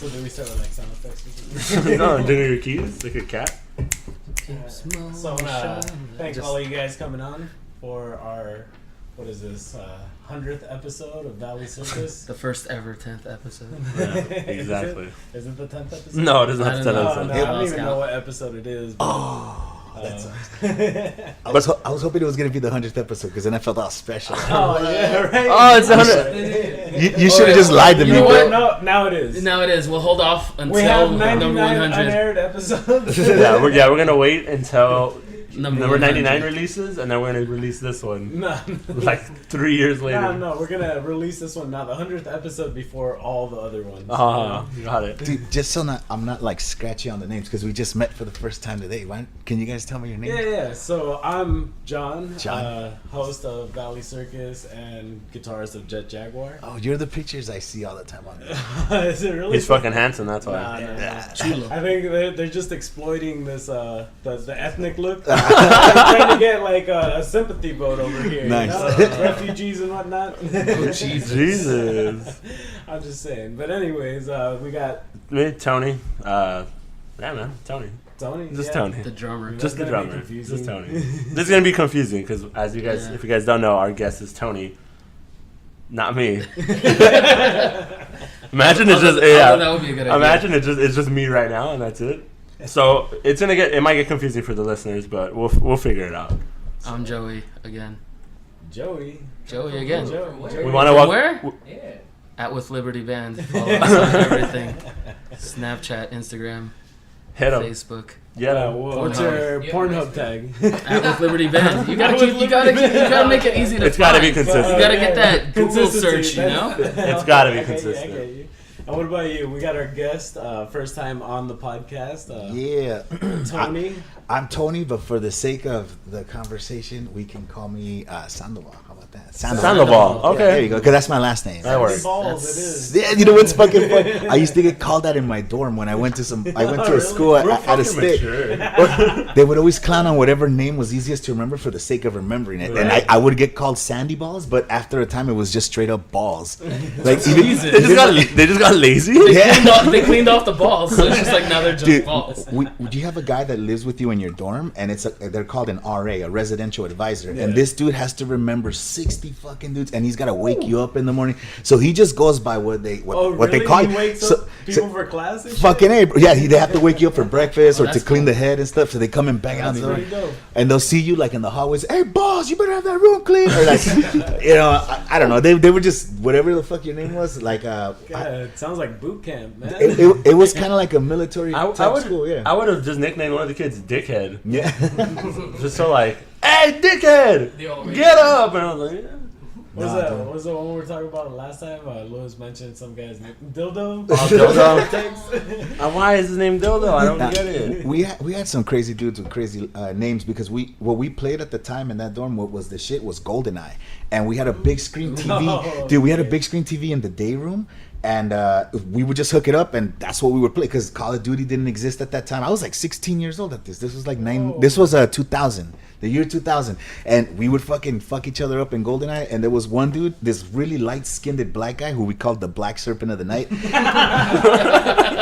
So do we start with like sound effects? No, jingle your keys like a cat. So I want to thank all of you guys coming on for our, what is this, 100th episode of Valley Circus. The first ever 10th episode. Yeah, exactly. Is it the 10th episode? No, it doesn't have 10 No, episodes. I don't even know what episode it is. But, that sucks. I was hoping it was gonna be the 100th episode because then I felt all special. Oh yeah, right. Oh, it's 100. You should have just lied to me. You know what? No, now it is. Now it is. We'll hold off until We have number 99 100. unaired episodes. Yeah, we're gonna wait until number 99 100. releases, and then we're gonna release this one No. like 3 years later. No, we're gonna release this one now, the 100th episode before all the other ones. You got it. Dude, just so I'm not like scratchy on the names because we just met for the first time today. Can you guys tell me your name? Yeah. So I'm John, John. host of Valley Circus and guitarist of Jet Jaguar. Oh, you're the pictures I see all the time on there. Is it really? He's fucking handsome, that's why. Nah. I think they're just exploiting this the ethnic look. Trying to get like a sympathy vote over here. Nice. You know? Refugees and whatnot. Oh, Jesus. I'm just saying. But anyways, we got Me, Tony. Yeah, man, Tony. Tony. Just yeah. Tony. The drummer. Just the That's gonna be drummer. confusing. Just Tony. This is gonna be confusing because, as you guys, if you guys don't know, our guest is Tony, not me. Imagine it's just that would be a good idea. Imagine it's just me right now and that's it. So it might get confusing for the listeners, but we'll figure it out. I'm Joey again. Joey again. Joey. We want to walk. Where? Yeah. At With Liberty Band. Follow us on everything. Snapchat, Instagram, Hit him. Facebook. Yeah. What's your Pornhub tag? At With Liberty Band. You gotta make it easy to It's find. gotta be consistent. You gotta get that Google Consistency, search, you know? It's gotta be I get consistent. you. And what about you? We got our guest, first time on the podcast. Yeah. Tony. I'm Tony, but for the sake of the conversation, we can call me Sandoval. How about that? Sandoval. Yeah, Okay. there you go, because that's my last name. That works. Balls, it is. Yeah, you know what's fucking fun? I used to get called that in my dorm when I went to a school at a state. They would always clown on whatever name was easiest to remember for the sake of remembering it. And I would get called Sandy Balls, but after a time it was just straight up balls. Like They just got lazy. They cleaned off the balls, so it's just like now they're just Dude, balls. do you have a guy that lives with you in your dorm, and they're called an RA, a residential advisor, and this dude has to remember 60 fucking dudes, and he's got to wake you up in the morning. So he just goes by what they call He you. wakes up people for class and shit? Fucking A, bro. Yeah, they have to wake you up for breakfast or to that's clean cool. the head and stuff. So they come and bang on the door, pretty dope. and they'll see you like in the hallways. Hey, boss, you better have that room clean. Or like, I don't know. They were just whatever the fuck your name was. Like, It sounds like boot camp, man. it was kind of like a military I type would, school. Yeah. I would have just nicknamed one of the kids Dickhead. Yeah. Just so like, hey, Dickhead, get up! And I was like, yeah. What was the one we were talking about last time? Lewis mentioned some guy's name. Dildo? Dildo. Why is his name Dildo? I don't get it. We had some crazy dudes with crazy names because what we played at the time in that dorm was the shit was GoldenEye, and we had a big screen TV. Dude, we had a big screen TV in the day room. And we would just hook it up, and that's what we would play. Because Call of Duty didn't exist at that time. I was like 16 years old at this. This was like This was 2000, the year 2000, and we would fucking fuck each other up in GoldenEye. And there was one dude, this really light-skinned black guy, who we called the Black Serpent of the Night.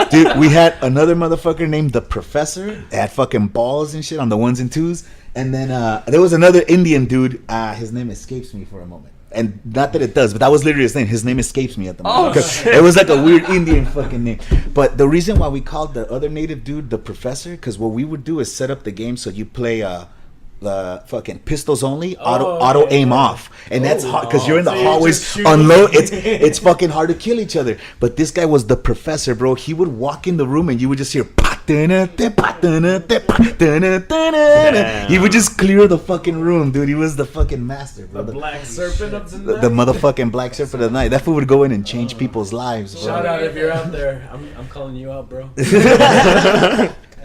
Dude, we had another motherfucker named the Professor. That had fucking balls and shit on the ones and twos. And then there was another Indian dude. His name escapes me for a moment. And not that it does, but that was literally his name. His name escapes me at the moment. It was like a weird Indian fucking name. But the reason why we called the other native dude the Professor, because what we would do is set up the game so you play the fucking pistols only, auto aim off, and that's hard because you're in the hallways unload. It's fucking hard to kill each other. But this guy was the Professor, bro. He would walk in the room and you would just hear. He would just clear the fucking room, dude. He was the fucking master, bro. The Black Serpent of the Night. The motherfucking Black Serpent of the Night. That fool would go in and change people's lives, bro. Shout out if you're out there. I'm calling you out, bro.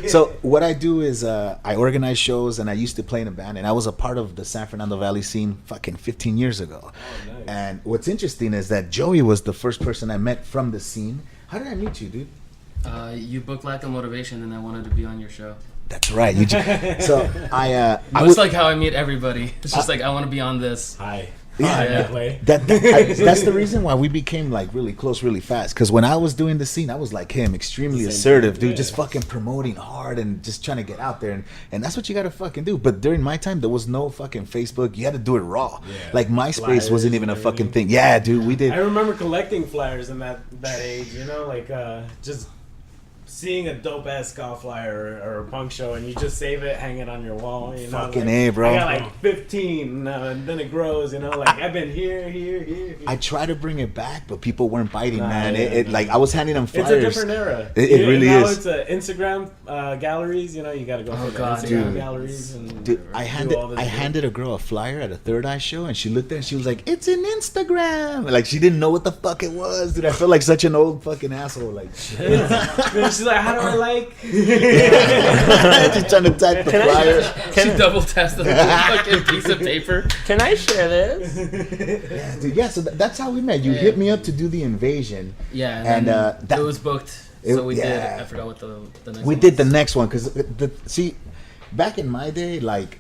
So what I do is I organize shows, and I used to play in a band, and I was a part of the San Fernando Valley scene fucking 15 years ago. Oh, nice. And what's interesting is that Joey was the first person I met from the scene. How did I meet you, dude? You booked Lack of Motivation, and I wanted to be on your show. That's right. So I It's like how I meet everybody. It's just like I want to be on this. Hi. Play. That's the reason why we became like really close really fast. Because when I was doing the scene, I was like him, extremely assertive, dude, just fucking promoting hard and just trying to get out there, and that's what you gotta fucking do. But during my time, there was no fucking Facebook. You had to do it raw. Like MySpace Flyers wasn't even a fucking thing. Yeah, dude, we did. I remember collecting flyers in that age. You know, like just seeing a dope ass ska flyer or a punk show, and you just save it, hang it on your wall. You know, Fucking like, A, bro. I got like 15, and then it grows. You know, like I've been here. I try to bring it back, but people weren't biting, man. Yeah, Like I was handing them flyers. It's a different era. It really now is. It's Instagram galleries. You know, you got to go for the Instagram galleries. And Dude, I handed a girl a flyer at a Third Eye show, and she looked at it and she was like, "It's an Instagram." Like she didn't know what the fuck it was, dude. I felt like such an old fucking asshole. Like, she's like, "How do I like?" just trying to type the flyer. She double taps the fucking piece of paper. Can I share this? Yeah, dude. Yeah, so that's how we met. You hit me up to do the invasion. Yeah, and it was booked. So we did. I forgot what the next. We one did was. the next one because see, back in my day, like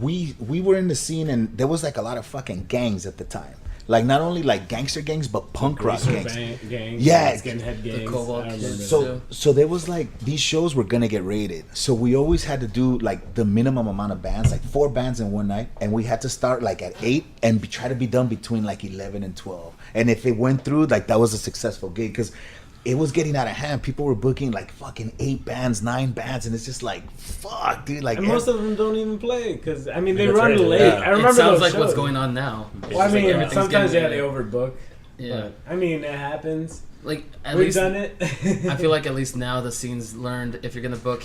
we were in the scene, and there was like a lot of fucking gangs at the time. Like not only like gangster gangs, but punk rock gangs. Yeah, skinhead gangs. The Cobalt I remember kids. that. So there was like these shows were gonna get rated. So we always had to do like the minimum amount of bands, like 4 bands in one night, and we had to start like at 8 and try to be done between like 11 and 12. And if it went through, like that was a successful gig because it was getting out of hand. People were booking like fucking 8 bands, 9 bands, and it's just like fuck, dude. Like, and most of them don't even play because I mean they That's run right, late. yeah. I remember It sounds those like what's shows. going on now. Well, I It's like mean, everything's sometimes getting- they overbook. Yeah. But, I mean, it happens. Like at We've least done it. I feel like at least now the scene's learned if you're gonna book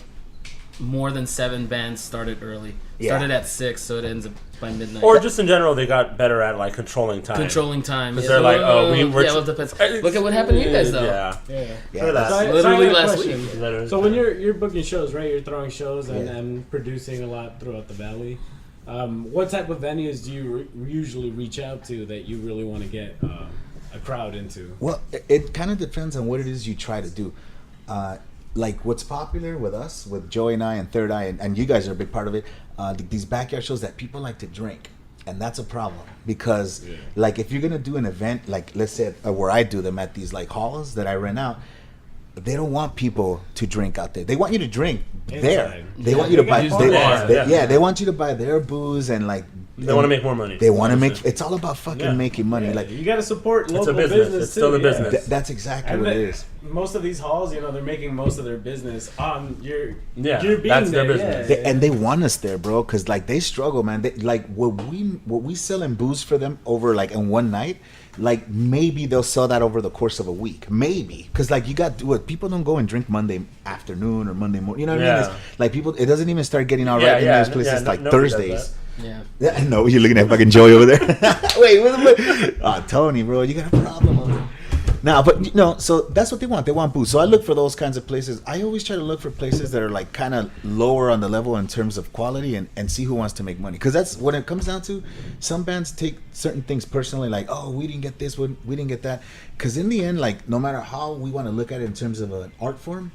more than 7 bands, start it early. Yeah. Start it at 6, so it ends up by midnight. Or just in general, they got better at like controlling time. controlling time. Because they're like, oh, we're yeah, it depends. Look at what happened to you guys though. Yeah. Yeah. For that. So I Literally got a last question. week. Literally. So when you're booking shows, right? You're throwing shows and, Yeah. and producing a lot throughout the valley. What type of venues do you usually reach out to that you really want to get a crowd into? Well, it kind of depends on what it is you try to do. Like what's popular with us, with Joey and I and Third Eye, and you guys are a big part of it. These backyard shows that people like to drink, and that's a problem because, like, if you're gonna do an event, like let's say where I do them at these like halls that I rent out, they don't want people to drink out there. They want you to drink there. Inside. They want you to They buy. got They, bars. they want you to buy their booze and like. They want to make more money. They want to make. It's all about fucking making money. Yeah, like you got to support local a business. It's still a too, business. that's exactly And what it is. most of these halls, you know, they're making most of their business on you're being that's their there, business. yeah. And they want us there, bro, because like they struggle, man. They, like what we sell in booze for them over like in one night, like maybe they'll sell that over the course of a week, maybe, because like you got what people don't go and drink Monday afternoon or Monday morning. You know what I mean? It's, like people, it doesn't even start getting all right in those places like nobody does Thursdays. that. Yeah. Yeah, I know you're looking at fucking Joey over there. Wait, Tony, bro, you got a problem over there. Nah, but you know, so that's what they want. They want booze. So I look for those kinds of places. I always try to look for places that are like kind of lower on the level in terms of quality and see who wants to make money. Because that's what it comes down to. Some bands take certain things personally, like, oh, we didn't get this one, we didn't get that. Because in the end, like, no matter how we want to look at it in terms of an art form,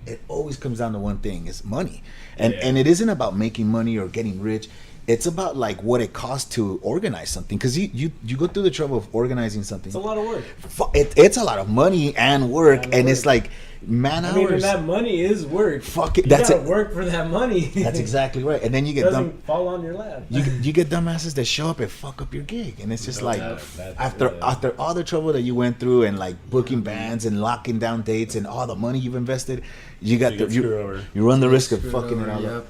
it always comes down to one thing: it's money. And it isn't about making money or getting rich. It's about like what it costs to organize something, because you go through the trouble of organizing something. It's a lot of work. It's a lot of money and work, and it's like man hours. I mean, and that money is work. Fuck it, You that's gotta it. work for that money. That's exactly right. And then you It get doesn't fall on your lap. you get dumbasses that show up and fuck up your gig, and it's just like after all the trouble that you went through and like booking bands and locking down dates and all the money you've invested, you run the risk of fucking it all up.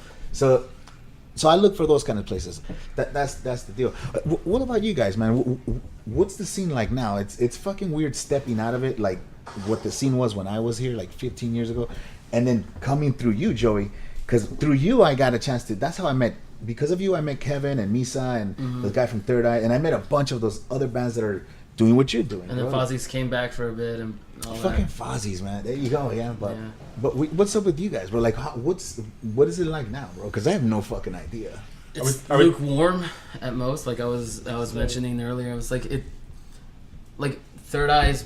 So I look for those kind of places. That's the deal. What about you guys, man? What's the scene like now? It's fucking weird stepping out of it, like what the scene was when I was here, like 15 years ago, and then coming through you, Joey, because through you I got a chance to. That's how I met. Because of you, I met Kevin and Misa and the guy from Third Eye, and I met a bunch of those other bands that are doing what you're doing. And then Fozzies came back for a bit and all fucking that. Fozzies, man. There you go, But what's up with you guys, bro? Like, what is it like now, bro? Because I have no fucking idea. It's lukewarm at most. Like I was mentioning earlier, I was like Third Eye's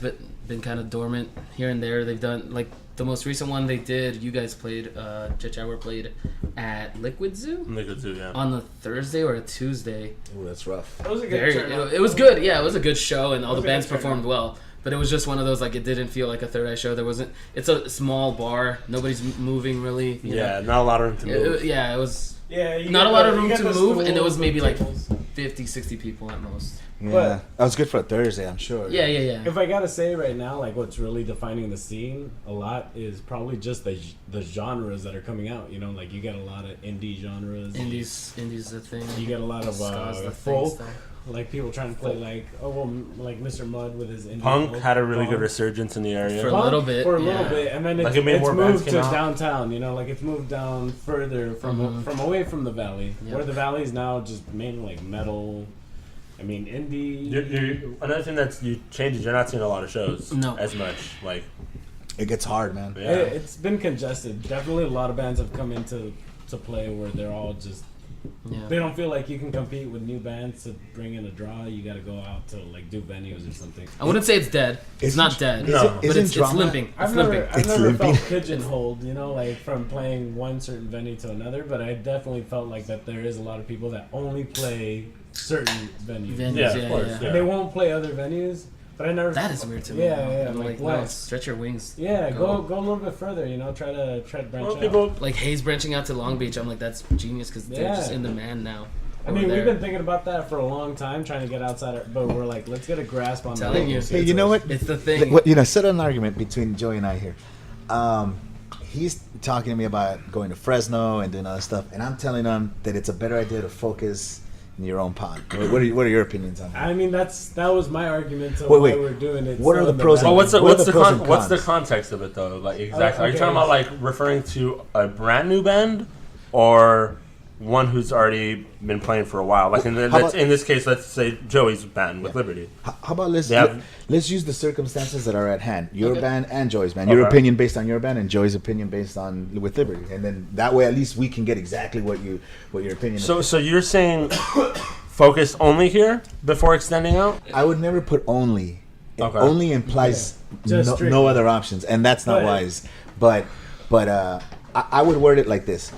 been kind of dormant here and there. They've done like the most recent one they did. You guys played. Chechauer played at Liquid Zoo Liquid Zoo, yeah. on the Thursday or a Tuesday. Ooh, that's rough. It was a good Very, turnout. it was good. Yeah, it was a good show, and all was the a bands good turnout. performed well. But it was just one of those, like, it didn't feel like a Third Eye show. There wasn't. It's a small bar. Nobody's moving really. you Yeah, know. not a lot of room to move. Yeah, it was Yeah, you not got a lot the- of you room got to the move, and it stools was maybe like tables. 50, 60 people at most. Yeah, But- that was good for a Thursday, I'm sure. Yeah, yeah, yeah. If I gotta say right now, like what's really defining the scene a lot is probably just the genres that are coming out. You know, like you get a lot of indie genres. Indies a thing. You get a lot of Ska's the thing folk, still. like people trying to play like like Mr. Mud with his indie Punk folk. had a really good Punk. resurgence in the area. For a Punk little bit, for a yeah. little bit, and then Like it's, it made it's more bands moved to come out. downtown. You know, like it's moved down further from away from the valley, Yep. where the valley is now just mainly like metal. I mean, indie. Another thing that's you changes. You're not seeing a lot of shows No. as much. Like, It gets hard, man. yeah. It's been congested. Definitely, a lot of bands have come into to play where they're all just. Yeah. They don't feel like you can compete with new bands to bring in a draw. You got to go out to like do venues or something. I wouldn't say it's dead. It's Isn't- not dead. No. But Isn't it's drama- limping. It's I've limping. never, I've It's never limping. felt pigeonholed, you know, like from playing one certain venue to another. But I definitely felt like that there is a lot of people that only play certain venues. Yeah, of course, yeah. And they won't play other venues. But I never. That is weird to me. Yeah, yeah. I'm Like, no, what? stretch your wings. Yeah, go a little bit further. You know, try to branch Well, out. people, Like Hayes branching out to Long Beach. I'm like, that's genius because they're Yeah. just in demand now. I mean, we've been thinking about that for a long time, trying to get outside. But we're like, let's get a grasp on Telling the you. local Hey, you know what? It's the thing. What, you know, set an argument between Joey and I here. He's talking to me about going to Fresno and doing other stuff, and I'm telling him that it's a better idea to focus in your own pond. What are your opinions on that? I mean, that was my argument to Wait, why wait. we're doing it. What are still the in pros well, and- valley. what's the pros and what's the cons? context of it though? Like exactly, are you okay. talking about like referring to a brand new band or one who's already been playing for a while? Like in this case, let's say Joey's band with Liberty. How about let's Yeah. let's use the circumstances that are at hand. Your Okay. band and Joey's band. Your Okay. opinion based on your band and Joey's opinion based on with Liberty, and then that way at least we can get exactly what your opinion So is. so you're saying focus only here before extending out? I would never put only. It Okay. only implies Just no strictly. other options, and that's not But- wise. But I would word it like this: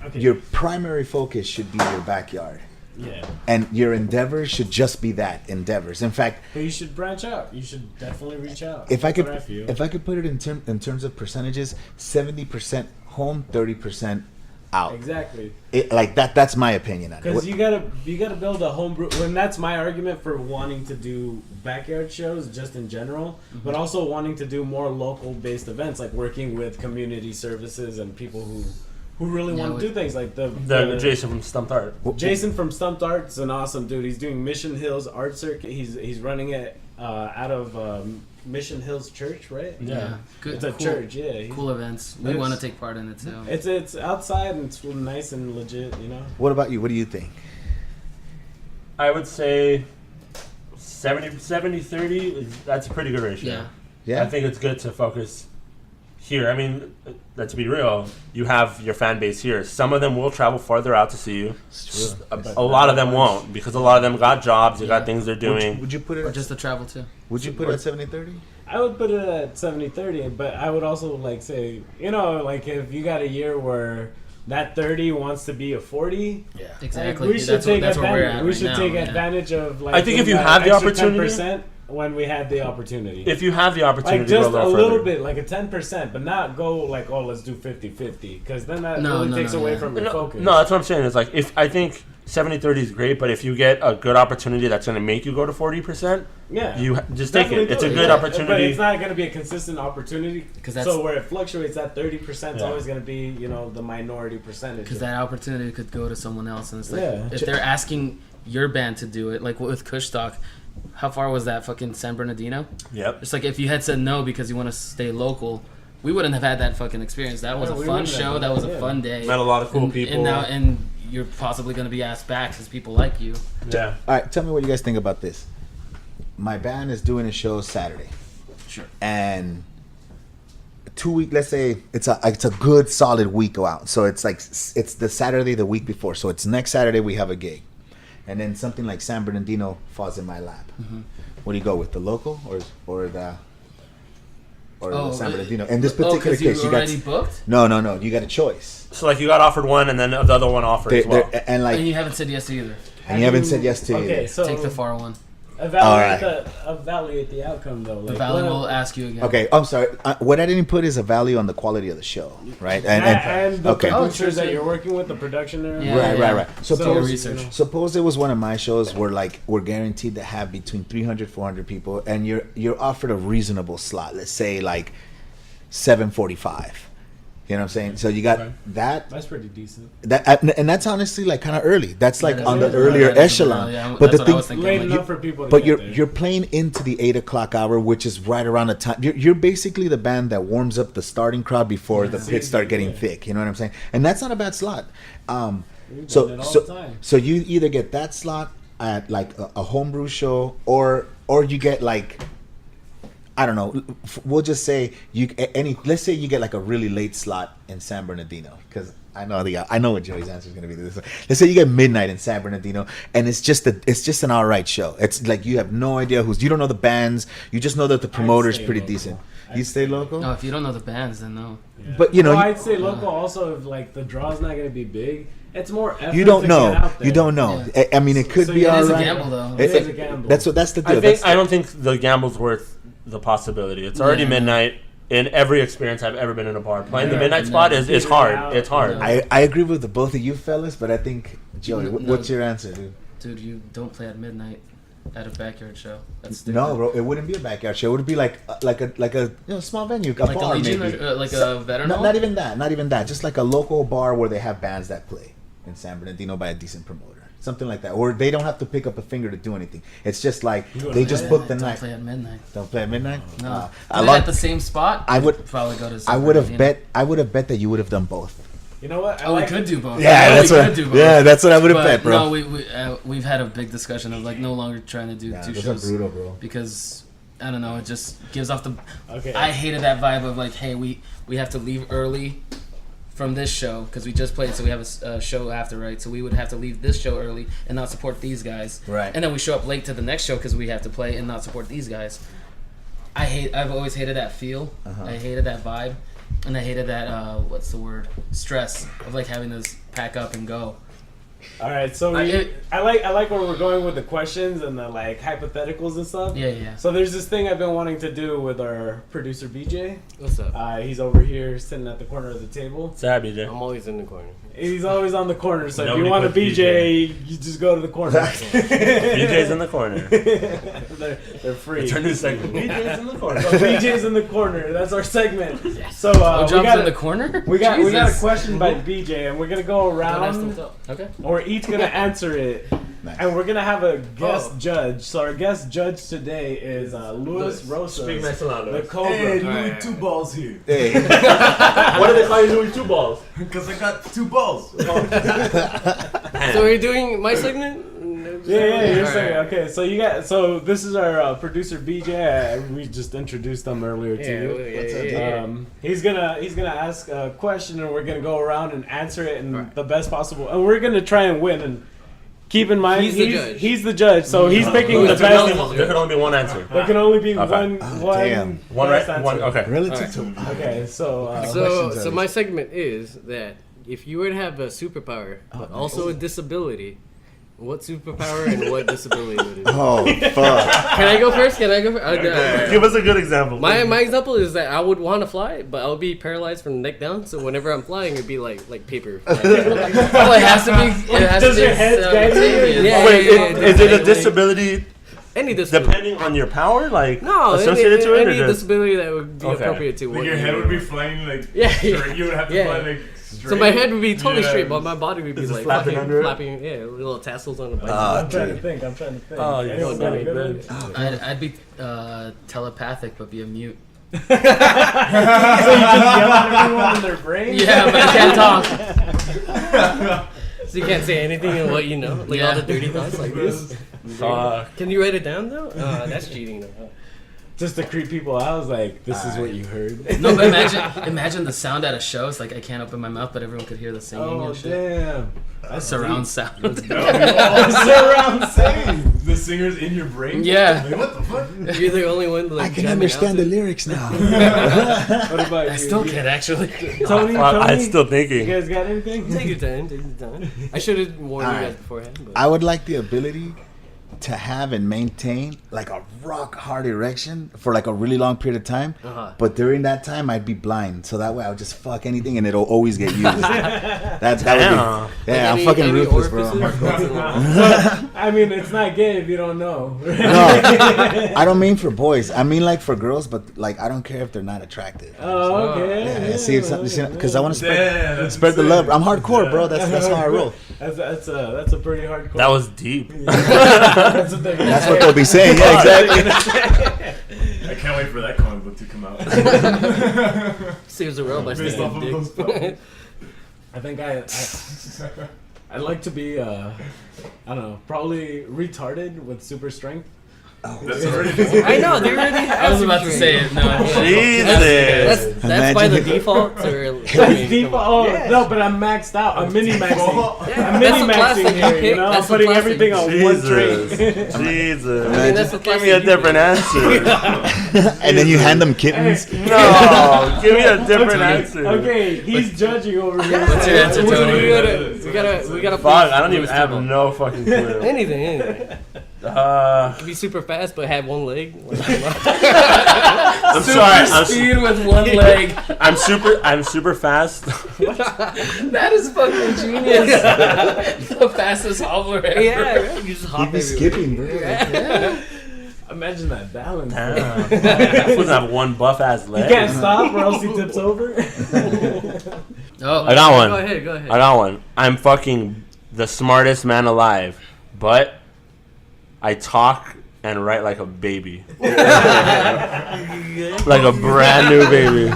Okay. your primary focus should be your backyard, Yeah. and your endeavors should just be that endeavors. In fact, But you should branch out. You should definitely reach out. if I That's could what feel. if I could put it in terms of percentages, 70% home, 30% out. Exactly. It, like that's my opinion on it. Because you gotta build a homebrew. And that's my argument for wanting to do backyard shows, just in general, but also wanting to do more local based events, like working with community services and people who really Yeah, want to do things like the Jason from Stumped Art. Jason from Stumped Art's an awesome dude. He's doing Mission Hills Art Circuit. He's running it out of Mission Hills Church, right? Yeah. Good. It's a cool, church. Yeah. Cool events. We It's- want to take part in it too. It's outside and it's nice and legit, you know. What about you? What do you think? I would say 70-30. That's a pretty good ratio. Yeah. Yeah. I think it's good to focus here. I mean, let's be real. You have your fan base here. Some of them will travel farther out to see you. It's true. A lot of them won't because a lot of them got jobs. They got things they're doing. Would you put it? Or At, just the travel too. would you put it at 70-30? I would put it at 70-30, but I would also like say, you know, like if you got a year where that 30 wants to be a 40, Yeah. Exactly. like, we should take that's where we're advantage. at We right should now, take yeah. advantage of like. I think if doing you that have the extra opportunity- 10% when we had the opportunity. If you have the opportunity like to go just a little a further. little bit, like a 10%, but not go like, oh, let's do 50-50, because then that No, really no, takes no, away yeah. from your No, focus. no, that's what I'm saying. It's like if I think 70-30 is great, but if you get a good opportunity that's going to make you go to 40%, yeah, you just take Definitely it. It's do a good yeah. opportunity. But it's not going to be a consistent opportunity. 'Cause that's- So where it fluctuates, that 30% is Yeah. always going to be, you know, the minority percentage. Because that opportunity could go to someone else, and it's like Yeah. if they're asking your band to do it, like with Kush Talk, how far was that fucking San Bernardino? Yep. It's like if you had said no because you want to stay local, we wouldn't have had that fucking experience. That was Yeah, a we fun wouldn't have show. done That was it, a yeah. fun day. Met a lot of cool and, people. And now, and you're possibly going to be asked back because people like you. Yeah. All right. Tell me what you guys think about this. My band is doing a show Saturday, Sure. and 2 week. Let's say it's a good solid week out. So it's like it's the Saturday the week before. So it's next Saturday we have a gig, and then something like San Bernardino falls in my lap. Mm-hmm. What do you go with, the local or the? or Oh, the San really? Bernardino. In this particular 'cause you case, you already got booked, no. You got a choice. So like you got offered one, and then the other one offered as well. And like, and you haven't said yes to either. and you haven't said yes to Okay, either. so Take the far one. evaluate the outcome though. The Like, Valley what- will ask you again. Okay, I'm sorry. What I didn't put is a value on the quality of the show, right? and the okay. producers Oh, that you're working with, the production area. Yeah. Right. Do your Suppose, research. suppose it was one of my shows where like we're guaranteed to have between 300, 400 people, and you're offered a reasonable slot. Let's say like 7:45. You know what I'm saying? So you got Okay. That's pretty decent. and that's honestly like kind of early. That's like Yeah, on that's the early. earlier Yeah, that's echelon. early. Yeah, But that's the what I was thing, thinking. Late Like, enough for people to but get there. you're playing into the 8 o'clock hour, which is right around the time. You're basically the band that warms up the starting crowd before the pits start getting thick. You know what I'm saying? And that's not a bad slot. We've So done it all so the time. so you either get that slot at like a homebrew show, or you get like, I don't know. We'll just say let's say you get like a really late slot in San Bernardino, because I know what Joey's answer is going to be. Let's say you get midnight in San Bernardino, and it's just an alright show. It's like you have no idea you don't know the bands. You just know that the promoter's stay pretty local. decent. You stay local, No, if you don't know the bands, then no. Yeah. but you know Well, I'd say local also. If like the draw's not going to be big, it's more effort. you don't to know. Get out there. You don't know. Yeah. I mean, it could So be it is a alright. gamble, though. It is a gamble. That's the deal. I don't think the gamble's worth the possibility. It's already Yeah. midnight. In every experience I've ever been in a bar, playing the Yeah. midnight Yeah. spot is Figure it hard. out. It's hard. Yeah. I agree with the both of you fellas, but I think Joey, No. what's your answer, dude? Dude, you don't play at midnight at a backyard show. That's stupid. No, bro, it wouldn't be a backyard show. It would be like a small venue, a Like bar a Legion maybe. or like a veteran. Not even that. Just like a local bar where they have bands that play in San Bernardino by a decent promoter, something like that. Or they don't have to pick up a finger to do anything. It's just like they just book the Don't night. play at midnight. Don't play at midnight. No. I Put it love. at the same spot. I would- probably go to. I would have bet. I would have bet that you would have done both. You know what? Oh, we could do both. Yeah, I know that's we what. could do both. Yeah, that's what I would have But bet, bro. no, we've had a big discussion of like no longer trying to do Yeah, two those shows are brutal, bro. because I don't know, it just gives off the. Okay. I hated that vibe of like, hey, we have to leave early from this show because we just played, so we have a show after, right? So we would have to leave this show early and not support these guys, Right. And then we show up late to the next show because we have to play and not support these guys. I've always hated that feel. I hated that vibe, and I hated that what's the word? Stress of like having to pack up and go. All right, so I like where we're going with the questions and the like hypotheticals and stuff. Yeah. So there's this thing I've been wanting to do with our producer BJ. What's up? He's over here sitting at the corner of the table. Sad, BJ. I'm always in the corner. He's always on the corner, so if Nobody you want a puts BJ, you just go to the corner. BJ's in the corner. they're free. It's our new segment. BJ's in the corner. So BJ's in the corner. That's our segment. So Oh, we jumps got in the corner. we got a Jesus. question by BJ, and we're gonna go Don't ask around. them. Okay. And we're each gonna answer it, Nice. and we're gonna have a guest judge. So our guest judge today is Luis Rosas, Speak nice and loud, the Luis. Cobra. Hey, Louis, Alright. two balls here. Hey. What do they call you, Louis Two Balls? Because I got two balls. So we're doing my segment? Yeah, you're Alright. saying okay. So this is our producer BJ. We just introduced him earlier to you. Yeah. He's gonna ask a question, and we're gonna go around and answer it in the best possible, and we're gonna try and win. And keep in mind, He's the judge. He's the judge, so he's picking the There best. can only be one answer. There can only be Okay. one damn. One best right. One. answer. Okay. Relative to Okay, so questions So are my these? segment is that if you were to have a superpower, but also a disability, what superpower and what disability would it be? oh fuck. Can I go first? Give us a good example. My example is that I would want to fly, but I would be paralyzed from the neck down. So whenever I'm flying, it'd be like paper. Oh, it has to be. It has Does to your be head guide you? simultaneous. Yeah, Wait, yeah, is it a disability Any disability. depending on your power, like No, associated to it, any or just disability that would be Okay. appropriate to Like what your you head do. would be flying like Yeah. straight. You would have to Yeah. fly like straight. So my head would be totally Yeah. straight, but my body would be Is it like flapping fucking under it? flapping, yeah, little tassels on the bike. I'm trying to dude. think. I'm trying to think. Oh, you Anyone don't got a know good me, one? I'd be telepathic, but be a mute. So you just yell at everyone in their brain? Yeah, but I can't talk. So you can't say anything in what you know, like all Yeah. the dirty thoughts like this. Can you write it down though? That's cheating though. just to creep people out. I was like, this is what you heard. No, but imagine the sound at a show. It's like I can't open my mouth, but everyone could hear the singing Oh and shit. damn! That's surround sound. Surround sound. The singer's in your brain. Yeah. Like, what the fuck? You're the only one. Like, I can jamming understand out the to. lyrics now. What about you? I still can't actually. Tony, I'm still you thinking. guys got anything? Take your time. Take your time. I should have warned you Alright. guys beforehand. But. I would like the ability to have and maintain like a rock hard erection for like a really long period of time. Uh-huh. But during that time, I'd be blind, so that way I would just fuck anything and it'll always get used. that would Damn. be. Yeah, I'm Any- fucking any ruthless, bro. orifices? I mean, it's not gay if you don't know. No, I don't mean for boys. I mean like for girls, but like I don't care if they're not attractive. Oh, okay. Yeah, see, it's because I want to Damn, spread the that's love. I'm hardcore, bro. That's how I roll. That's a pretty hardcore. That was deep. That's what they're gonna That's say. what they'll be saying. Yeah, exactly. I can't wait for that comic book to come out. Saves the world by Based sticking off of those dicks. I think I'd like to be I don't know, probably retarded with super strength. That's already. I know they already have. I was about to say it. No. Jesus. That's by the Imagine- default. Or, That's deep. Oh Yeah. no, but I'm maxed out. I'm mini maxing. Yeah, I'm that's mini the classic maxing here. pick. You know, That's I'm putting the classic. everything on one Jesus. trait. Jesus. I mean, that's the Give me a classic different you answer. And then you hand them kittens. No, give me a different answer. Okay, he's judging over here. What's your answer, We Tony? gotta. Fuck, I don't even have no fucking clue. Anything. Be super fast, but have one leg. I'm sorry. Speed with one leg. I'm super fast. That is fucking genius. The fastest hobbler ever. Yeah, right? You just hop He'd be everywhere. skipping, bro. Imagine that balance. Damn. I supposed to have one buff ass You leg. can't stop or else he tips over. Oh, I got one. Go ahead, go ahead. I got one. I'm fucking the smartest man alive, but I talk and write like a baby. Like a brand new baby.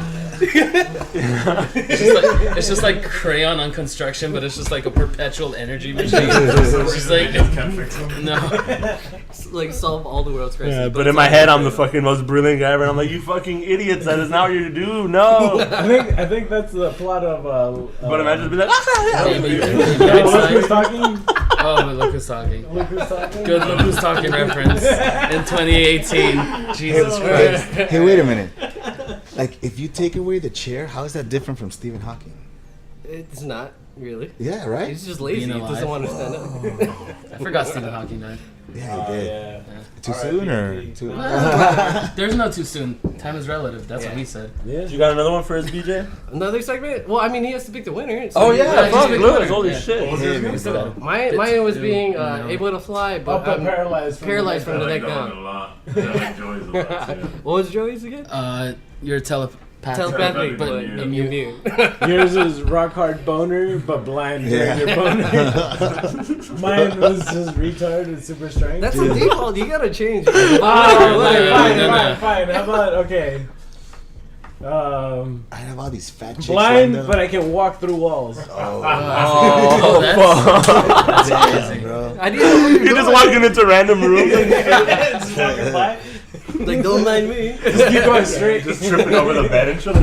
it's just like crayon on construction, but it's just like a perpetual energy machine. It's just like no. Like solve all the world's crises. Yeah, but in my head, I'm the fucking most brilliant guy ever. And I'm like, you fucking idiots! That is not what you do. No. I think that's the plot of. But imagine be like, Look who's talking. Oh, but look who's talking. Look who's talking. Good look who's talking reference in 2018. Jesus Christ. Hey, wait a minute. Like, if you take away the chair, how is that different from Stephen Hawking? It's not really. Yeah, right? He's just lazy. He Being doesn't want to stand up. I forgot Stephen Hawking died. Yeah, he did. Yeah. Too soon or too? There's no too soon. Time is relative. That's what he said. Yeah. You got another one for us, BJ? Another segment? Well, I mean, he has to pick the winner. so- Oh yeah, he's fuck, big Lewis, winner. holy Yeah. shit. Hey, man. Still got him. Mine was Bit being two, able to fly, Oh, but but paralyzed from paralyzed from I the like neck that one down. a lot. I like Joey's a lot too. What was Joey's again? You're telepathic, Telepathic, but but immune. Yours is rock hard boner, but blind during your boner. Mine was just retard and super strength. That's the default. You gotta change. Fine, no. fine. How about okay? I have all these fat chicks. Blind, lined up. but I can walk through walls. Oh, that's Damn, bro. I didn't know where You're just walking into random rooms. Just walking by. Like, don't mind me. Just keep going straight. Just tripping over the bed and shit.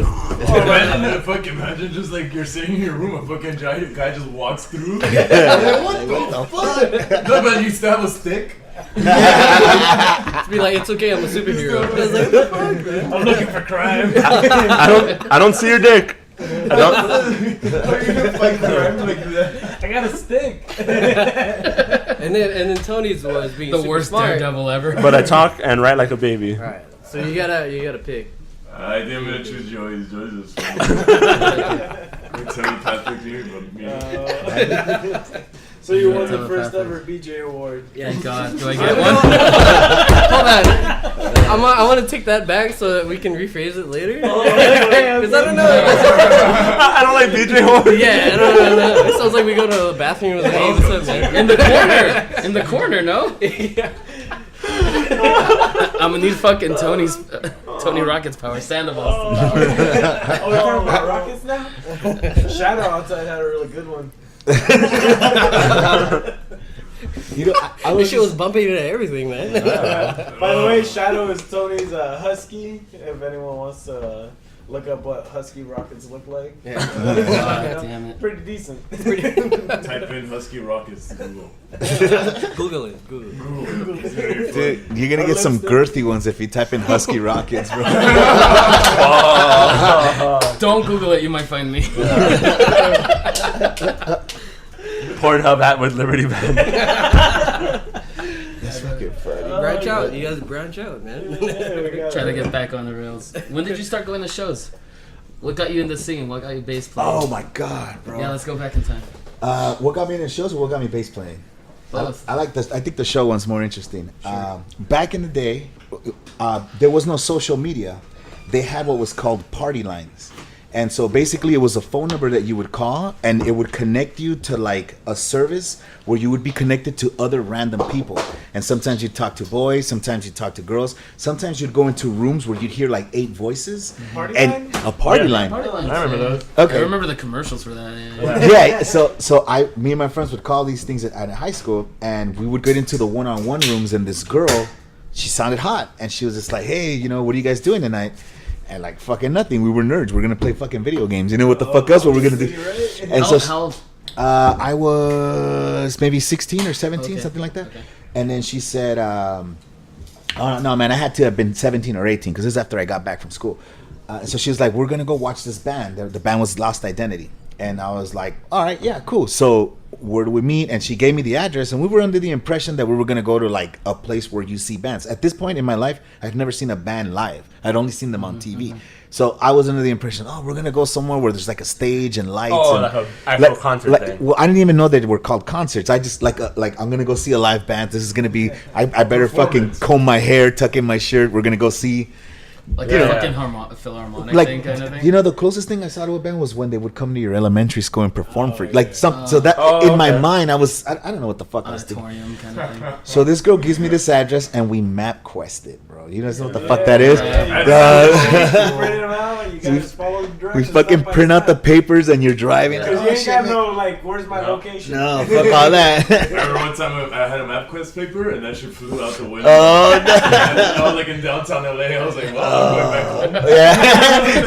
Imagine just like you're sitting in your room, a fucking giant guy just walks through. What the fuck? No, but you still have a stick. Just be like, it's okay, I'm a superhero. I was like, what the fuck, man? I'm looking for crime. I don't see your dick. I don't. How are you gonna fight crime like that? I got a stick. And then Tony's was being the super worst smart. daredevil ever. But I talk and write like a baby. All right, so you gotta pick. I think I'm gonna choose Joey's. Joey's is funny. Telepathically, but me. So you won the Telepathic. first ever BJ award. Thank God. Do I get one? Hold on, I want to take that back so that we can rephrase it later. Because I don't know. I don't like DJ horn. Yeah, I don't know. It sounds like we go to the bathroom with hey, what's up, man? In the corner. In the corner, no? Yeah. I'm gonna need fucking Tony Rockit's power. Sandoval's power. Oh, we're talking about rockets now? Shadow outside had a really good one. You know, I This was shit was bumping into everything, man. By the way, Shadow is Tony's husky. If anyone wants to look up what husky rockets look like. Yeah. God damn it. Pretty decent. Type in Husky Rockets to Google. Google it. Google it. Google. It's very fun. Dude, you're gonna get some girthy ones if you type in Husky Rockets, bro. Don't Google it. You might find me. Pornhub hat with Liberty Band. That's fucking funny. Branch out. You guys branch out, man. Try to get back on the rails. When did you start going to shows? What got you into singing? What got you bass playing? Oh my god, bro. Yeah, let's go back in time. What got me into shows or what got me bass playing? Both. I like this. I think the show one's more interesting. Back in the day, there was no social media. They had what was called party lines. And so basically it was a phone number that you would call and it would connect you to like a service where you would be connected to other random people. And sometimes you'd talk to boys, sometimes you'd talk to girls. Sometimes you'd go into rooms where you'd hear like 8 voices. Party and line? a party Yeah. line. Party lines, I remember yeah. those. Okay. I remember the commercials for that. Yeah. Yeah, so me and my friends would call these things at high school, and we would get into the one-on-one rooms, and this girl, she sounded hot, and she was just like, hey, you know, what are you guys doing tonight? And like, fucking nothing. We were nerds. We're gonna play fucking video games. You know what the fuck else? What we're gonna do? And How old? I was maybe 16 or 17, Okay. something like that. Okay. And then she said, oh no, man, I had to have been 17 or 18 because this is after I got back from school. So she was like, we're going to go watch this band. The band was Lost Identity. And I was like, all right, yeah, cool. So where do we meet? And she gave me the address. And we were under the impression that we were going to go to like a place where you see bands. At this point in my life, I'd never seen a band live. I'd only seen them on TV. So I was under the impression, oh, we're going to go somewhere where there's like a stage and lights. Oh, and like a actual concert thing. Well, I didn't even know they were called concerts. I just like I'm gonna go see a live band. This is gonna be. I better fucking comb my hair, tuck in my shirt. We're gonna go see. Like Yeah. a fucking philharmonic Like thing kind of thing? you know, the closest thing I saw to a band was when they would come to your elementary school and perform for you. Like some. So that Oh, in my okay. mind, I don't know what the fuck I was thinking. Auditorium kind of thing. So this girl gives me this address and we map quested, bro. You know what the fuck that is? Print them out, you guys follow the We directions fucking step by print out the step. papers and you're driving. Cause Oh, you ain't shit, got man. no like, where's my location? No, fuck all that. I remember one time I had a MapQuest paper and that shit flew out the window. Oh, no. I was like in downtown LA. I was like, well, I'm going back home. Yeah,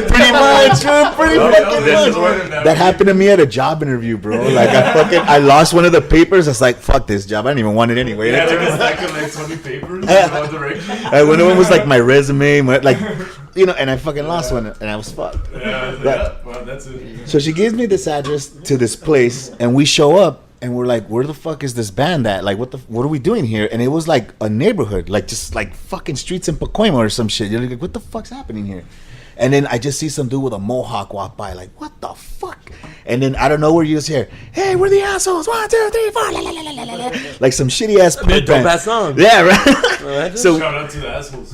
pretty much, bro. Pretty Oh, fucking this is much. where the That happened to me at a job interview, bro. Like I lost one of the papers. I was like, fuck this job. I didn't even want it anyway. Yeah, I took like a it. stack of like 20 papers in one direction. One of them was like my resume, like you know, and I fucking lost one, and I was fucked. Yeah, I was like, That- yeah, well, that's it. So she gives me this address to this place, and we show up, and we're like, where the fuck is this band at? Like, what are we doing here? And it was like a neighborhood, like just like fucking streets in Pacoima or some shit. You're like, what the fuck's happening here? And then I just see some dude with a mohawk walk by, like, what the fuck? And then I don't know where you just hear, hey, we're the assholes, 1, 2, 3, 4, la, la, la, la, la, la. Like some shitty ass punk Dope band. ass song. Yeah, right. So Shout out to the assholes.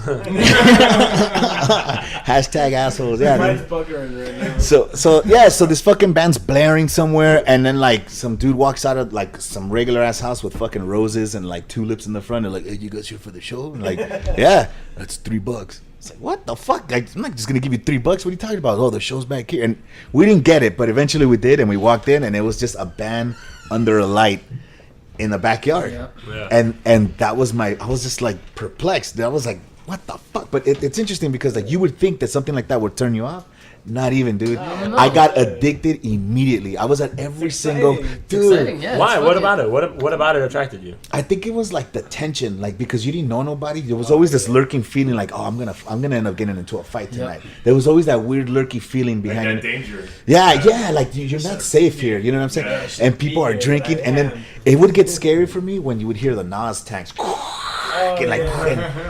hashtag assholes. Yeah. Mine's dude. buggering right now. So this fucking band's blaring somewhere, and then like some dude walks out of like some regular ass house with fucking roses and like tulips in the front. They're like, hey, you guys here for the show? And like, yeah, that's $3. It's like, what the fuck? Like, I'm not just gonna give you $3. What are you talking about? Oh, the show's back here, and we didn't get it, but eventually we did, and we walked in, and it was just a band under a light in the backyard, Yeah. and that was I was just like perplexed. I was like, what the fuck? But it's interesting because like you would think that something like that would turn you off. Not even, dude. No. I got addicted immediately. I was at every single exciting. dude. Exciting, yeah. Why? it's What fucking- about it? What about it attracted you? I think it was like the tension, like because you didn't know nobody. There was always this lurking feeling, like, oh, I'm gonna end up getting into a fight tonight. There was always that weird lurky feeling Like behind that it. danger. Yeah, like you're not safe here. You know what I'm saying? Yeah. And people are drinking, and then it would get scary for me when you would hear the Nas tanks, get like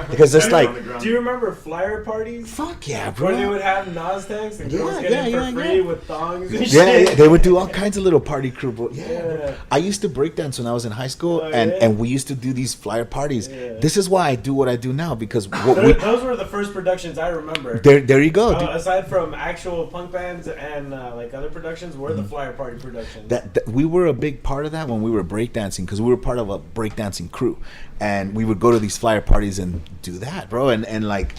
because it's like, Do you remember flyer parties? fuck yeah, Where they bro. would have Nas tanks and girls Yeah, get in yeah, for yeah, free yeah. with thongs and Yeah, shit. yeah, they would do all kinds of little party crew. Bro. Yeah, Yeah. bro. I used to breakdance when I was in high school, Oh, and, yeah? and we used to do these flyer parties. Yeah. This is why I do what I do now because what we, Those were the first productions I remember. there you go. dude. Aside from actual punk bands and like other productions, were the flyer party productions. That we were a big part of that when we were breakdancing because we were part of a breakdancing crew, and we would go to these flyer parties and do that, bro. And like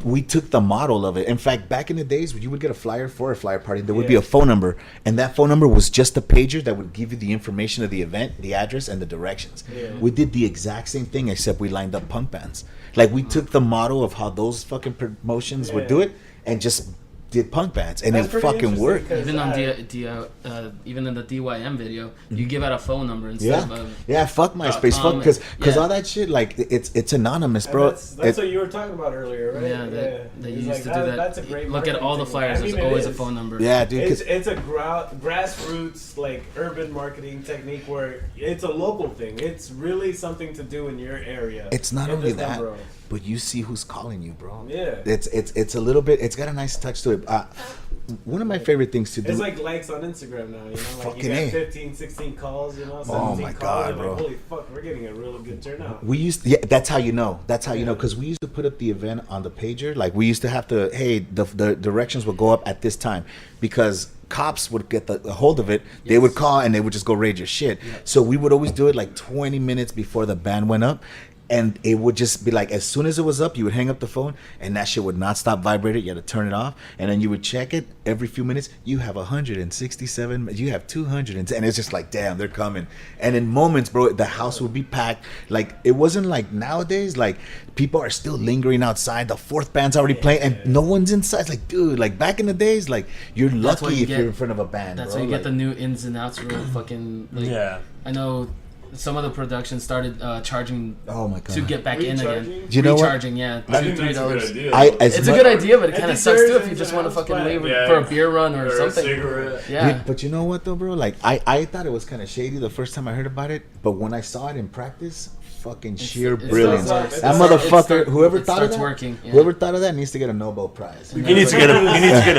we took the model of it. In fact, back in the days, when you would get a flyer for a flyer party, there would be a phone number, and that phone number was just a pager that would give you the information of the event, the address, and the directions. We did the exact same thing, except we lined up punk bands. Like, we took the model of how those fucking promotions would do it and just did punk bands, and That's it pretty fucking worked. Even on even in the DYM video, you give out a phone number instead of Fuck MySpace, fuck, because all that shit, like, it's anonymous, bro. That's what you were talking about earlier, right? Yeah, they It's used like, to do that. That's a great Look at all the flyers. I mean, There's always it a is. phone number. Yeah, dude. It's a grassroots, like, urban marketing technique where it's a local thing. It's really something to do in your area. It's not in only this that, borough. but you see who's calling you, bro. Yeah. It's a little bit. It's got a nice touch to it. One of my favorite things to do. It's like likes on Instagram now, you know? Like, Fucking you A. get 15, 16 calls, you know? 17 Oh my calls, God, you're bro. Like, holy fuck, we're getting a really good turnout. We used that's how you know. That's how you know, because we used to put up the event on the pager. Like, we used to have to, hey, the directions would go up at this time, because cops would get the hold of it. They would call and they would just go raid your shit. So we would always do it like 20 minutes before the band went up. And it would just be like, as soon as it was up, you would hang up the phone, and that shit would not stop vibrating. You had to turn it off, and then you would check it every few minutes. You have 167, you have 200, and it's just like, damn, they're coming. And in moments, bro, the house would be packed. Like, it wasn't like nowadays, like, people are still lingering outside. The fourth band's already playing, and no one's inside. It's like, dude, like, back in the days, like, you're That's lucky what you if get. you're in front of a band. That's bro. where you Like, get the new ins and outs. Real fucking. Like, Yeah. I know some of the production started charging oh my god. to get back in again. Recharging? Do you know what? Recharging, yeah, I think $2-3. that's a good idea. It's a good idea, but it kind of Empty sucks too if servers you and just want to house fucking plan. leave for a beer run or a something. cigarette. Yeah. But you know what though, bro? Like, I thought it was kind of shady the first time I heard about it, but when I saw it in practice, fucking sheer it brilliance. starts- That it motherfucker, whoever it thought of starts that, working, yeah. whoever thought of that needs to get a Nobel Prize. He needs to get a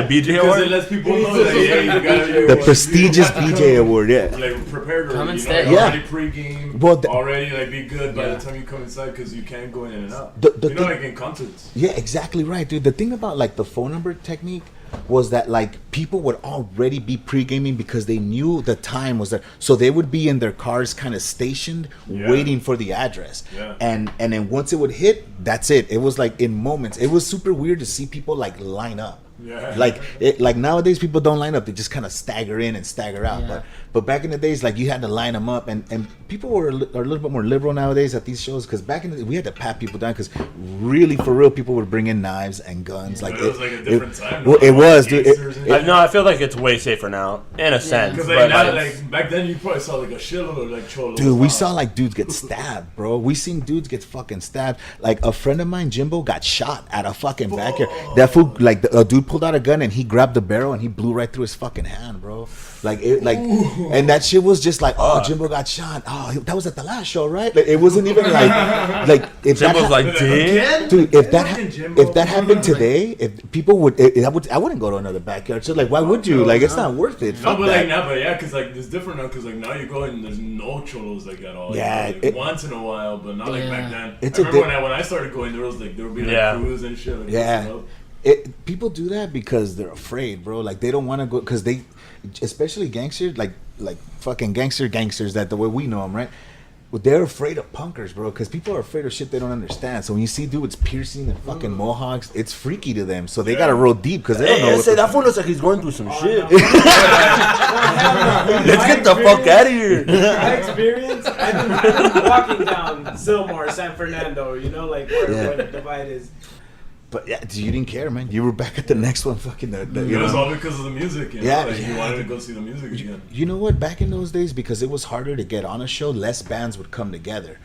BJ Because it award. lets people know that, yeah, you gotta The prestigious BJ award, yeah. like prepared Come already, and you stay. know, Yeah. already pre-game, Well, already like be good by Yeah. the time you come inside because you can't go in and out. The You know, thing- like in concerts. Yeah, exactly right, dude. The thing about like the phone number technique was that like people would already be pre-gaming because they knew the time was there, so they would be in their cars kind of stationed waiting for the address. And then once it would hit, that's it. It was like in moments. It was super weird to see people like line up. Like nowadays people don't line up, they just kind of stagger in and stagger out. Yeah. But back in the days, like, you had to line them up, and people are a little bit more liberal nowadays at these shows, because back in the day we had to pat people down, because really for real people would bring in knives and guns. Like, It was like a different time. well, it was, dude. No, I feel like it's way safer now, in a sense. Because But like, now, like, like back then you probably saw like a shitload of like cholos. Dude, we saw like dudes get stabbed, bro. We seen dudes get fucking stabbed. Like, a friend of mine, Jimbo, got shot at a fucking backyard. That fool, like, a dude pulled out a gun and he grabbed the barrel and he blew right through his fucking hand, bro. Like, and that shit was just like, oh, Jimbo got shot. Oh, that was at the last show, right? Like, it wasn't even like if Jimbo's that like, damn. dude, if that happened today, if people would, I wouldn't go to another backyard. So like, why would you? Like, it's not worth it. No, Fuck but that. like now, but yeah, because like it's different now. Because like now you go and there's no cholos like at all. Yeah, you know, like, once in a while, but not like back then. It's I a remember when I started going, there would be like crews and shit. Like, Yeah. People do that because they're afraid, bro. Like, they don't want to go, because they, especially gangsters, like fucking gangsters that the way we know them, right? Well, they're afraid of punkers, bro, because people are afraid of shit they don't understand. So when you see dudes piercing their fucking mohawks, it's freaky to them. So they gotta roll deep because they don't know. Say that fool looks like he's going through some shit. Let's get the fuck out of here. My experience, I've been walking down Silmar, San Fernando, you know, like where the divide is. But yeah, you didn't care, man. You were back at the next one, fucking. You It was know. all because of the music. You know? Yeah, Like, yeah. you wanted to go see the music again. You know what? Back in those days, because it was harder to get on a show, less bands would come together.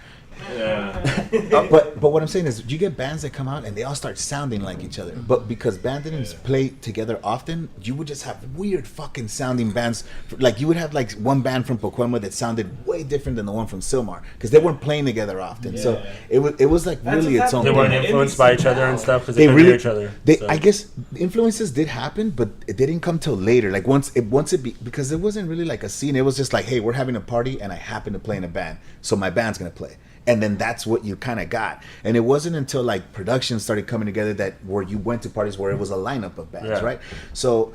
Yeah. But what I'm saying is, you get bands that come out and they all start sounding like each other. But because bands didn't play together often, you would just have weird fucking sounding bands. Like, you would have like one band from Poquema that sounded way different than the one from Silmar, because they weren't playing together often. So it was like That's really its own They exactly weren't thing. influenced by each other and stuff because they They couldn't really, hear each other. So. I guess influences did happen, but it didn't come till later. Like once it because it wasn't really like a scene. It was just like, hey, we're having a party and I happen to play in a band, so my band's gonna play. And then that's what you kind of got. And it wasn't until like production started coming together that where you went to parties where it was a lineup of bands, right? So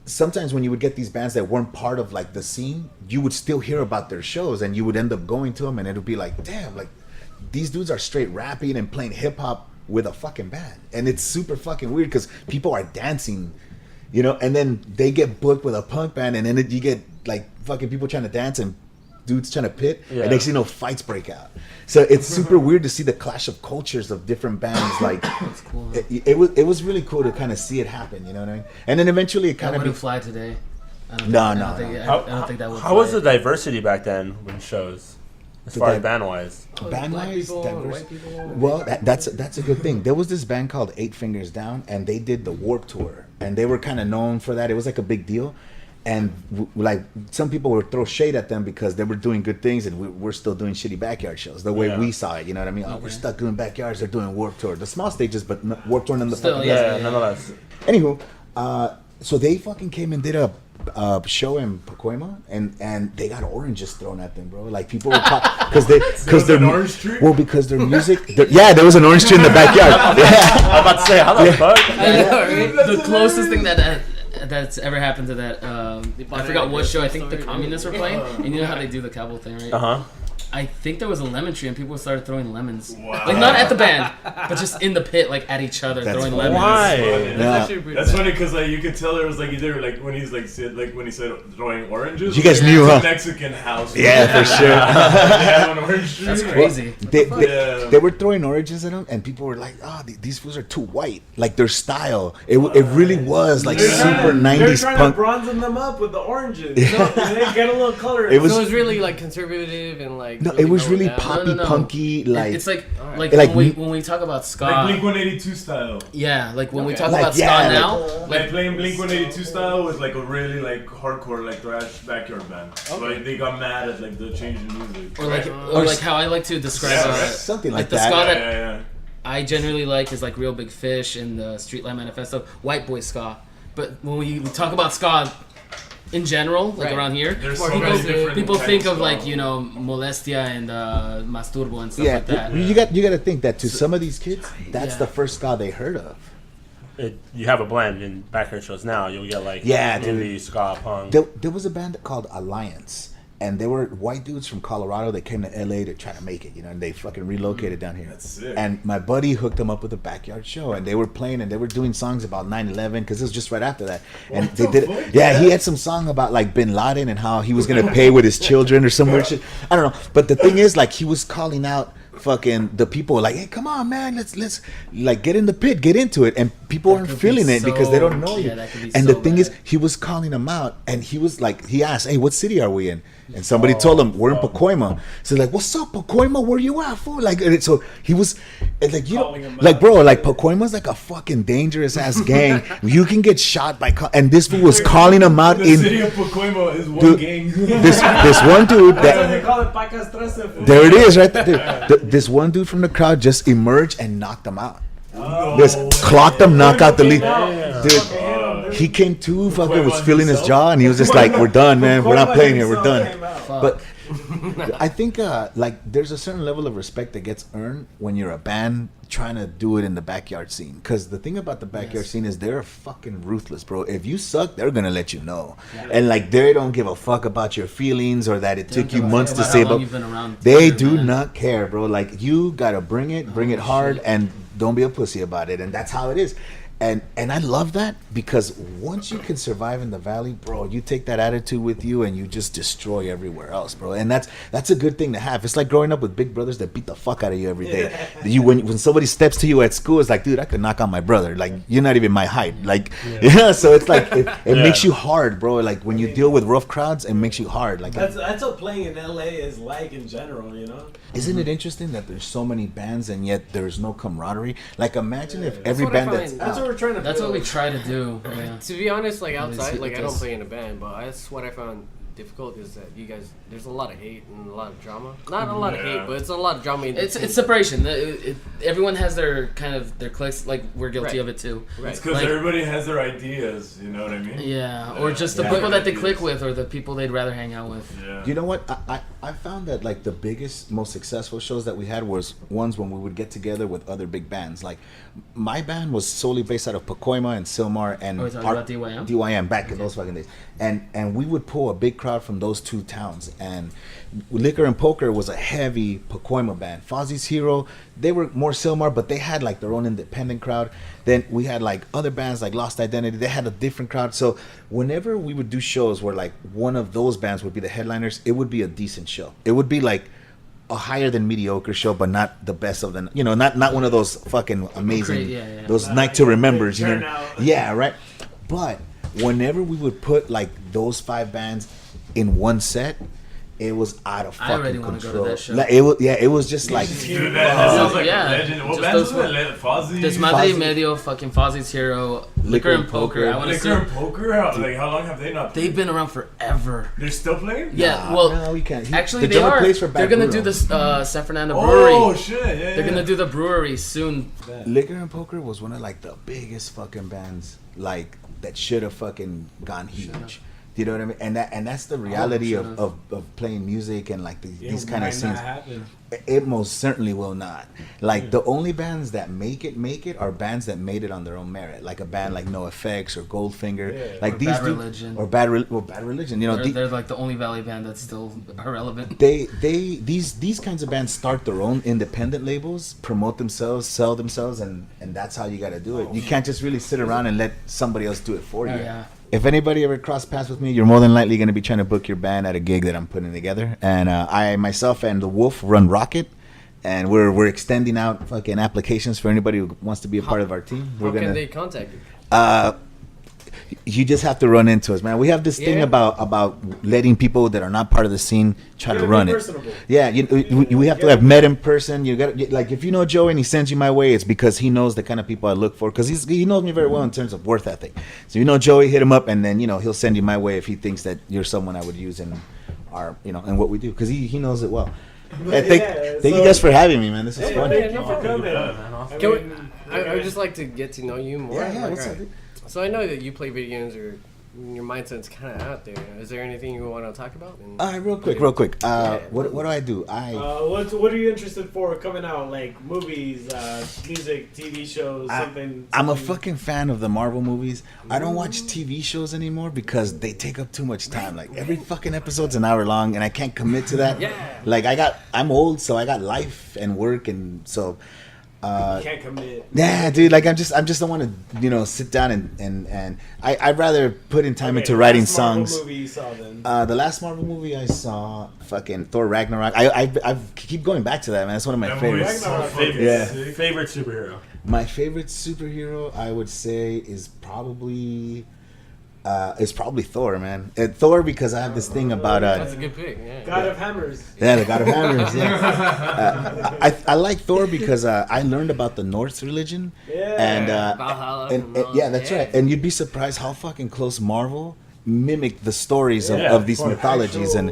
sometimes when you would get these bands that weren't part of like the scene, you would still hear about their shows and you would end up going to them and it would be like, damn, like these dudes are straight rapping and playing hip hop with a fucking band, and it's super fucking weird because people are dancing, you know, and then they get booked with a punk band, and then you get like fucking people trying to dance and dudes trying to pit, and next thing you know, fights break out. So it's super weird to see the clash of cultures of different bands. Like, That's cool. it was really cool to kind of see it happen. You know what I mean? And then eventually it kind That of wouldn't fly today. I don't No, think, no. I don't think that would. How was the diversity back then when shows, as far as band wise? band Black wise, people, diverse. white people. Well, that's a good thing. There was this band called 8 Fingers Down, and they did the Warped Tour, and they were kind of known for that. It was like a big deal, and like some people would throw shade at them because they were doing good things, and we're still doing shitty backyard shows. The way we saw it, you know what I mean? Oh, we're stuck doing backyards. They're doing Warped Tour, the small stages, but Warped Tour and the Still, fucking yeah. Nonetheless. Anywho, so they fucking came and did a show in Pacoima, and they got oranges thrown at them, bro. Like people were because they're an orange tree? well, because their music. Yeah, there was an orange tree in the backyard. Yeah. I'm about to say, how the fuck? I know, right? The closest thing that's ever happened to that. I forgot what show. I think the Communists were playing, and you know how they do the cowboy thing, right? Uh huh. I think there was a lemon tree, and people started throwing lemons. Wow. Like not at the band, but just in the pit, like at each other, That's throwing funny. lemons. Why? Yeah. That's funny because like you could tell there was like either like when he's like when he said throwing oranges. You guys or knew, it's a huh? Mexican house. Yeah, for sure. They have an orange tree. That's crazy. They were throwing oranges at them, and people were like, "Oh, these fools are too white." Like their style, it really was like super They're '90s trying punk. to bronzen them up with the oranges. So they get a little color. It was- So it was really like conservative and like. No, it was low really down. poppy, No. punky, like It's like Like when we talk about ska. Like Blink 182 style. Yeah, like when we Okay. talk Like, about ska yeah, now, Like playing Blink 182 style was like a really like hardcore like thrash backyard band. So like they got mad at like the change in music. or like how I like to describe Yeah, something like the that. ska that yeah. I generally like is like Real Big Fish and the Streetlight Manifesto, white boy ska. But when we talk about ska in general, like Right. around here, There's so many different people types think of of like ska. Molestia and Masturbo and stuff yeah, like that. you got to think that to some of these kids, that's Yeah. the first ska they heard of. You have a blend in backyard shows now. You'll get like Yeah, dude. indie, ska, punk. There was a band called Alliance, and they were white dudes from Colorado that came to LA to try to make it, you know, and they fucking relocated down here. That's sick. And my buddy hooked them up with a backyard show, and they were playing, and they were doing songs about 9/11 because it was just right after that. And What they the did, fuck? yeah, he had some song about like Bin Laden and how he was gonna pay with his children or some weird shit. I don't know, but the thing is, like, he was calling out fucking the people, like, hey, come on, man, let's like get in the pit, get into it, and people aren't could be feeling it because they so- don't know you. yeah, that could be And so the thing is, bad. he was calling them out, and he was like, he asked, hey, what city are we in? And somebody told him, we're in Pacoima. So like, what's up, Pacoima? Where you at, fool? Like, and so he was, and like, you Calling know, him like, out. bro, like Pacoima's like a fucking dangerous ass gang. You can get shot by, and this fool was calling him out The in city of Pacoima is one Dude, gang. this one dude That's why they that. call it Pacas 13. There it is, right there. This one dude from the crowd just emerged and knocked him out. Just clocked him, knock out the lead. Dude, he came to, fucking was feeling his jaw, and he was just like, we're done, man. We're not playing here. We're done. But I think like there's a certain level of respect that gets earned when you're a band trying to do it in the backyard scene. Because the thing about the backyard scene is they're fucking ruthless, bro. If you suck, they're gonna let you know. And like they don't give a fuck about your feelings or that it took you months to save up. They do not care, bro. Like you gotta bring it hard, and don't be a pussy about it. And that's how it is. And I love that because once you can survive in the valley, bro, you take that attitude with you and you just destroy everywhere else, bro. And that's a good thing to have. It's like growing up with big brothers that beat the fuck out of you every day. When somebody steps to you at school, it's like, dude, I could knock out my brother. Like you're not even my height. Like so it's like it makes you hard, bro. Like when you deal with rough crowds, it makes you hard. Like That's what playing in LA is like in general, you know. isn't it interesting that there's so many bands and yet there's no camaraderie? Like imagine if That's every what I band find- that's That's what we're trying to. That's what we build. try to do. Yeah. To be honest, like Let me outside, see like I this. don't play in a band, but that's what I found difficult is that you guys, there's a lot of hate and a lot of drama. Not a lot of hate, but it's a lot of drama. In the It's scene. separation. Everyone has their kind of their cliques. Like we're guilty Right. of it too. Right. It's because Like- everybody has their ideas, you know what I mean? Yeah, or just the Yeah. people that they Ideas. click with, or the people they'd rather hang out with. Yeah. You know what? I found that like the biggest, most successful shows that we had was ones when we would get together with other big bands. Like my band was solely based out of Pacoima and Silmar and Are we talking about DYM? DYM back in those fucking days. And we would pull a big crowd from those two towns. And Liquor and Poker was a heavy Pacoima band. Fozzie's Hero, they were more Silmar, but they had like their own independent crowd. Then we had like other bands like Lost Identity. They had a different crowd. So whenever we would do shows where like one of those bands would be the headliners, it would be a decent show. It would be like a higher than mediocre show, but not the best of them. You know, not one of those fucking amazing, those night to remembers. You know, yeah, right. But whenever we would put like those 5 bands in one set, it was out of fucking I already want to go to that show. Like, it was just like. Dude, that sounds like yeah. a legend. What Just bands those was that? Fozzy? Desmadre Medio, fucking Fozzie's Hero, Liquor and Poker. I want to see. Liquor and Poker? Like, how long have they not played? They've been around forever. They're still playing? Yeah, well, no, we can't. actually the they drummer are. plays for They're gonna do Backburo. this San Fernando Brewery. Oh, shit. Yeah, They're gonna do the brewery soon. Liquor and Poker was one of like the biggest fucking bands like that should have fucking gone huge. Do you know what I mean? And that's the reality of playing music and like these kind of scenes. It most certainly will not. Like the only bands that make it are bands that made it on their own merit. Like a band like No Effects or Goldfinger. Like or these Bad Religion. or Bad Religion. You know, They're like the only Valley band that's still irrelevant. these kinds of bands start their own independent labels, promote themselves, sell themselves, and that's how you got to do it. You can't just really sit around and let somebody else do it for you. Yeah. If anybody ever cross paths with me, you're more than likely going to be trying to book your band at a gig that I'm putting together. And I myself and the Wolf run Rockit, and we're extending out fucking applications for anybody who wants to be a part of our team. How can they contact you? You just have to run into us, man. We have this thing about letting people that are not part of the scene try to run it. Personable. Yeah, we have to have met in person. You got like if you know Joey and he sends you my way, it's because he knows the kind of people I look for. Because he knows me very well in terms of worth ethic. So you know Joey, hit him up, and then he'll send you my way if he thinks that you're someone I would use in our in what we do. Because he knows it well. Thank you guys for having me, man. This is fun. Thank you for coming. I would just like to get to know you more. Yeah, what's up, dude? So I know that you play video games, or your mindset's kind of out there. Is there anything you want to talk about? Real quick. What do I do? What are you interested for coming out? Like movies, music, TV shows, something. I'm a fucking fan of the Marvel movies. I don't watch TV shows anymore because they take up too much time. Like every fucking episode's an hour long, and I can't commit to that. Yeah. Like I'm old, so I got life and work, and so. Can't commit. Yeah, dude. Like I just don't want to, sit down and I'd rather put in time into writing songs. Marvel movie you saw then? The last Marvel movie I saw, fucking Thor Ragnarok. I keep going back to that, man. It's one of my favorites. Favorite superhero. My favorite superhero, I would say, is probably Thor, man. Thor, because I have this thing about That's a good pick. Yeah. God of Hammers. Yeah, the God of Hammers. Yeah. I like Thor because I learned about the Norse religion. Yeah. And Valhalla and and all yeah, that's that. right. And you'd be surprised how fucking close Marvel mimic the stories of these mythologies, and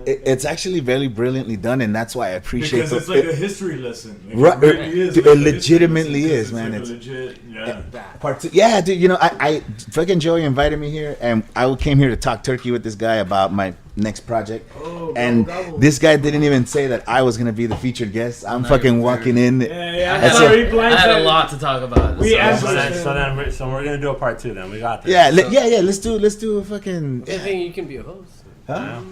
it's actually very brilliantly done, and that's why I appreciate because it's like a history lesson. Right, It really is. it legitimately is, man. It's legit. Yeah. Part 2, yeah, dude. I fucking Joey invited me here, and I came here to talk turkey with this guy about my next project. And this guy didn't even say that I was gonna be the featured guest. I'm fucking walking in. I had a lot to talk about. So we're gonna do a part 2 then. We got this. Yeah. Let's do a fucking. I think you can be a host. Huh?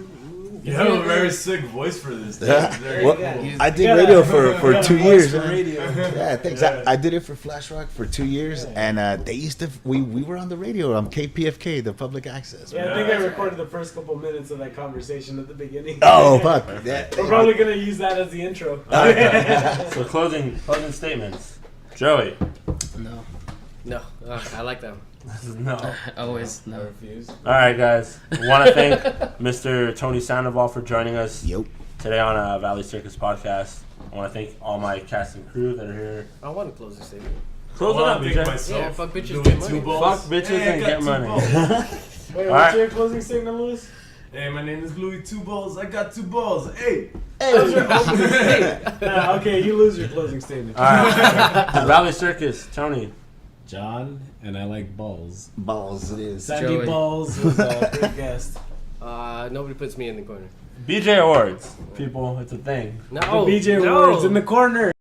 You have a very sick voice for this. Well, I did radio for 2 years. Yeah, thanks. Yeah. I did it for Flash Rock for 2 years, and they used to. We were on the radio on KPFK, the public access. Yeah, I think I recorded the first couple minutes of that conversation at the beginning. Oh fuck! Yeah. We're probably gonna use that as the intro. So closing statements. Joey. No, I like that one. No. Always no. Refuse. All right, guys. I want to thank Mr. Tony Sandoval for joining us today on Valley Circus podcast. I want to thank all my cast and crew that are here. I want to close the statement. Close it up, BJ. Yeah, fuck bitches, Doing get money. 2 balls. Fuck bitches Hey, I and got get 2 money. balls. Wait, All what's right. your closing statement, Louis? Hey, my name is Louis 2 balls. I got 2 balls. Hey. Okay, you lose your closing statement. All right. Valley Circus, Tony. John, and I like balls. Balls, it is. Sandy Joey. Balls was a great guest. Nobody puts me in the corner. BJ Awards. People, it's a thing. No, The BJ no. Awards in the corner.